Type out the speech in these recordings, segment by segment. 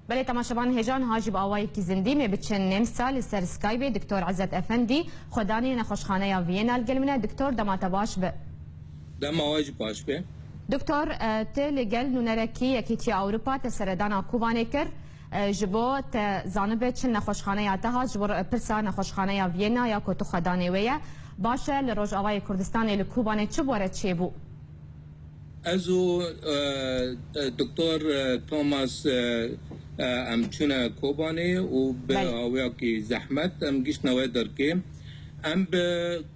بله تماشاوان هجان هاجب آوایی کی زندی می بچن نمسا لسر سکایب دکتر عزت افندی خدانی نخوشخانه یا وینا الگلمنه دکتر دمات باش به دم آواج باش به دکتر تل گل نونرکی یکیتی اروپا تسردان کوبانه کر جبو زانب چن نخوشخانه یا تها جبو پرسا نخوشخانه یا وینا یا کتو خدانه ویه باشه لروج آوای کردستان لکوبانه چه بوره چه بو؟ ازو دکتر توماس ام چونه کوبانه و به آویا کی زحمت ام گیش نوای درکه ام به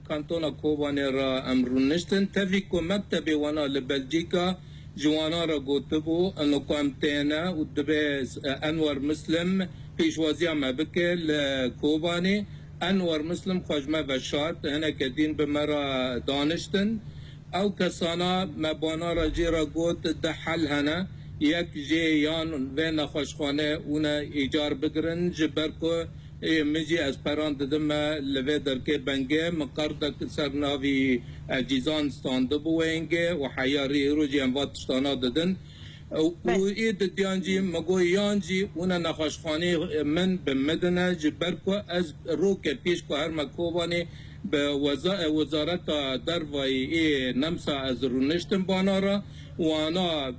کانتونا کوبانه را ام رونشتن تفیکو مکتبی وانا لبلجیکا جوانا را گوتبو انو کامتینا و دبه انور مسلم پیشوازی ام بکه لکوبانه انور مسلم خوشمه بشاد هنه که دین به مرا دانشتن او کسانا مبانا را جی را گوت ده حل هنه یک جی یان و نخوشخانه اونا ایجار بگرن جبر کو مجی از پران ددم لوه درکه بنگه مقرد سرناوی جیزان ستانده بوینگه و حیاری رو جی انوات تشتانا ددن و اید دیانجی مگو یانجی اونا نخوشخانه من بمدنه جبر کو از رو که پیش کو هر مکوبانی به وزارت دروای نمسا از رونشتن بانا را وانا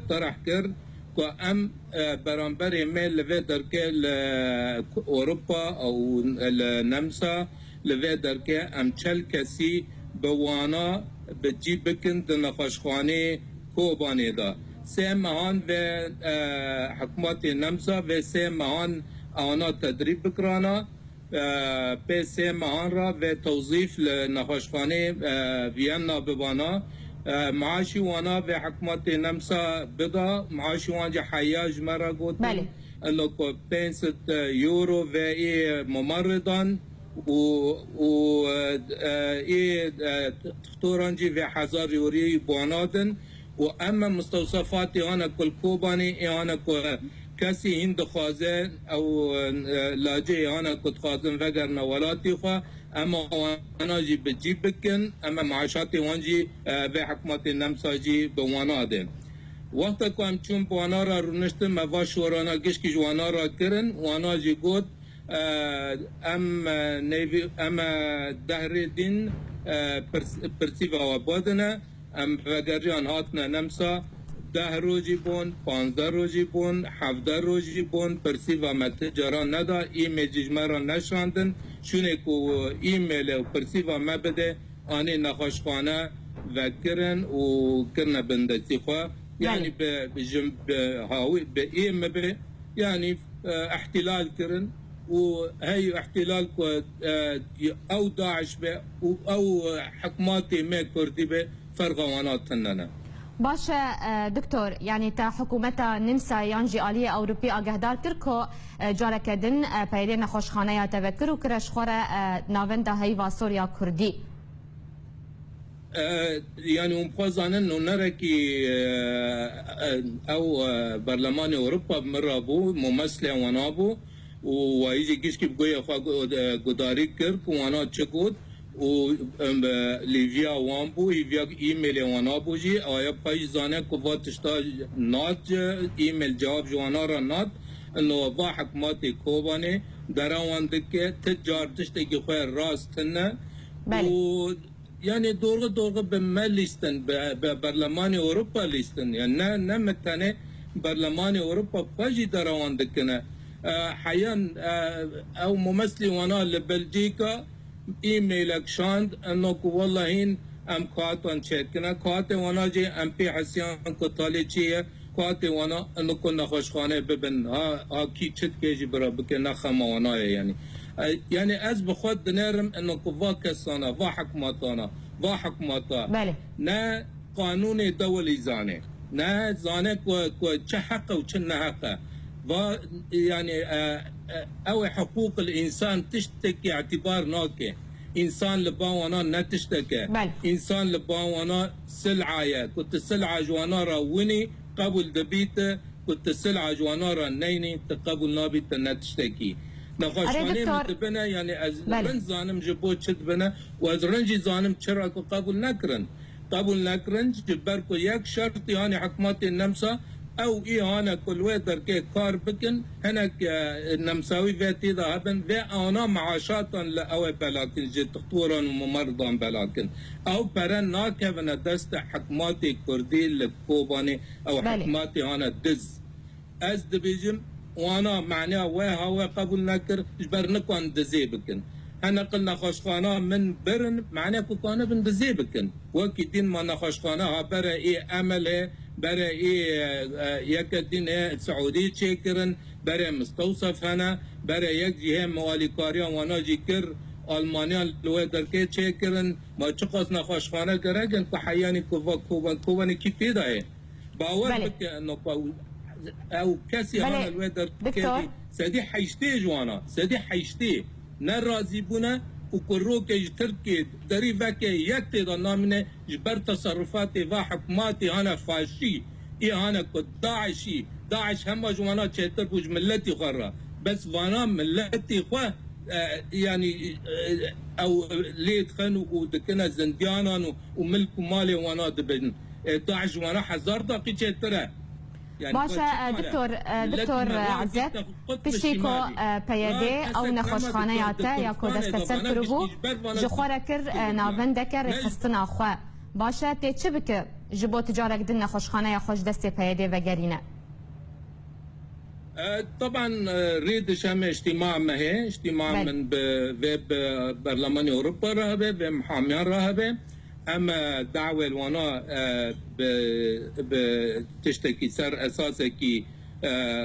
طرح کرد که ام برانبر میل لوه درکه اروپا او نمسا لوه درکه ام چل کسی به وانا به جی بکند نخوشخانه کوبانه دا سه مهان و حکومت نمسا و سه مهان آنا تدریب بکرانا پیس مهان را و توظیف لنخوشخانه وینا ببانا معاشی وانا و حکومت نمسا بدا معاشی وانجا حیاج مرا گوت بله انو کو 500 یورو و ای ممرضان و ای تختورانجی و 1000 یوری بانادن و اما مستوصفات آن کل کوبانی آن کو کسی هند خوازه او لاجه آن کد خوازن وگر نولاتی خواه اما وانا جی بجی بکن اما معاشات وانجی به حکمت نمسا جی به وانا دین وقتا که هم چون وانا را رونشتن موا شورانا گشکی جوانا را کرن وانا جی گود ام دهر دین پرسی و آبادنه ام وگریان هاتنا نمسا 10 روزی بون 15 روزی بون 17 روزی بون پرسی و متجران ندا ایمیل جمع را نشاندن شونه که ایمیل و پرسی و مبده آنی نخوشخانه و کرن و کرن بندسی خواه یعنی به ایمیل یعنی احتلال کرن و هی احتلال که او داعش به او حکماتی می کردی به فرقوانات تننه باشه دکتور یعنی تا حکومت نمسا یانجی آلی اوروپی آگهدار کرد که جارکدن پیری نخوشخانه یا تفکر و کرش خوره ناوند هیوا سوریا کردی يعني ومخوزانا انه نركي او برلمان اوروبا مرابو ممثله ونابو ويجي كيشكي بقوي اخوا قداري كرك وانا تشكود و لیویا وامبو ایویا ایمیل وانا بوجی آیا پای زانه کو واتشتا نات ایمیل جواب جوانا را نات انو با حکمات کوبانه دراوند که تجار تشتی که خواه راست نه و یعنی دورغه به ملیستن به برلمان اروپا لیستن یعنی نه متنه برلمان اروپا فاجی دراوند کنه حیان او ممثلی وانا لبلجیکا ایمیل شاند انه کو والله این ام کاتون چکنا کات وانا جی ام پی حسیان کو تالی چیه کات وانا انه کو نخوشخانه ببن ها کی چت کیجی برا بک نخما وانا یعنی از بخود دنرم انه کو وا کسانا وا حکماتانا وا حکماتا بله نه قانون دولی زانه نه زانه کو چه حق و چه نه حق و يعني او حقوق الانسان تشتكي اعتبار ناكي انسان لباوانا نتشتكي انسان لباوانا سلعه كنت سلعه جوانا راوني قبل دبيته كنت سلعه جوانا را نيني تقبل نابيته نتشتكي نخوشخانه متبنه يعني از رنج زانم جبو چت بنه و از رنج زانم چرا قبول نکرن قبول نکرن جبر کو یک شرط يعني حکومت نمسا او اي هانا كل ويدر كي كار بكن هناك نمساوي فاتي ذهبن في انا معاشات لاو بلاكن جي دكتورا وممرضا بلاكن او برن ناكفن دست حكماتي كردي لكوباني او حكماتي هانا دز از دبيجم وانا معناها وها قبول نكر جبر نكون دزي بكن انا قلنا خوشخانه من برن معناها كوكانه بن دزي بكن وكي دين ما نخوشخانه برا اي امل برا يك الدين سعودي تشكرن برا مستوصف هنا برا يك جهه موالي كاريا وانا جيكر المانيا لو دركه تشكرن ما تشخص نخوشخانه كرجن كحياني كوبا كي بيدا هي باور بك انه او كاسي هنا الويدر كذي سدي حيشتي جوانا سدي حيشتي نرازي بنا وكروك تركي دريفك يكتي ضمن جبر تصرفاتي وحكماتي انا فاشي اي انا كنت داعش هم جوانا تشتر بوج ملتي خرا بس وانا ملتي خو يعني او ليت خنو ودكنا زنديانا وملك مالي وانا دبن داعش وانا حزار دقي تشتره يعني باشا دكتور عزت پشتیکو پیاده او نخوشخانه‌یاته یا کودست سر کربو جخوره کر ناونده کر خستنا خو باشا تی چه بک جبو تجارت دن نخوشخانه یا خوش دست پیاده و گرینه طبعا ريد شام اجتماع ما هي اجتماع من برلمان اوروبا رهبه بمحاميان رهبه اما دعوه الوانا بتشتكي سر اساسكي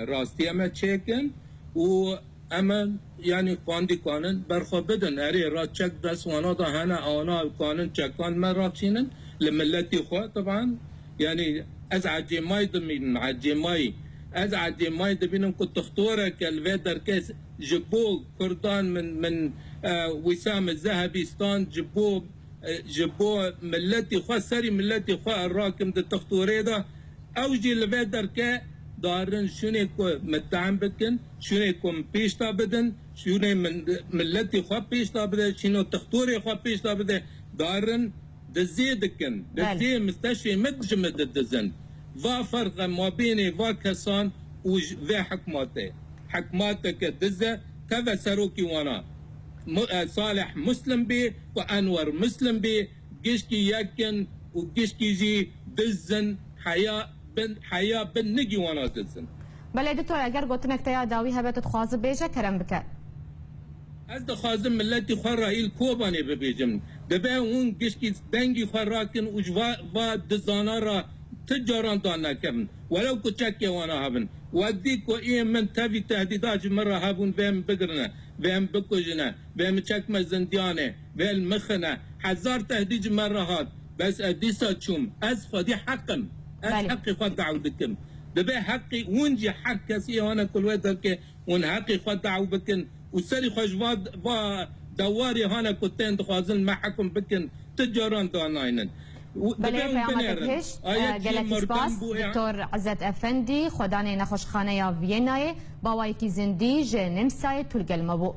راستي اما تشيكن و اما يعني قاندي قانون برخو بدن اري رات تشك بس وانا دا هنا انا قانون تشكان ما راتشينن لملتي خو طبعا يعني ازعج ماي دمين عجي ماي ازعج ماي دبينم كنت اختورك الفيدر كيس جبو كردان من وسام الذهبي ستان جبو ملتي خو سري ملتي خو الراكم د تختوري دا اوجي الفيدر كي دارن شنو كو متعم بكن شنو كم بيشتا بدن شنو من ملتي خو بيشتا بدن شنو تختوري خو بيشتا بدن دارن دزيدكن دزي مستشفى متجمد الدزن فا فرق ما بيني فا كسان وفي حكماتك دزة كذا سروكي وانا صالح مسلم بي وانور مسلم بي جيشكي يكن وجيشكي جي دزن حياة بن نجي وانا دزن بله دكتور اگر گوتنك تيا داوي هبت تخواز بيجا كرم بك از دخوازم ملتي خرائيل كوباني ببيجم دبا ون جيشكي دنجي خراكن وجوا دزانا را تجاران دانا كم ولو كتشكي وانا هبن وديكو ايه من تبي تهديدات مرة هبون بهم بقرنا بهم بكوجنا بهم تشكمة زنديانة بهم مخنا حزار تهديد مرة هاد بس اديسا تشوم از خدي حقم از حقي خد عودكم دبي حقي ونجي حق كسي وانا كل وقت ون حقي خد عودكم وسري خوش با دواري هانا كنتين دخوازن معكم بكن تجاران داناينن بله پیامت هش گلتی سپاس دکتر عزت افندی خدانه نخوشخانه یا وینای باوایی کی زندی جنم سای تلگل مبو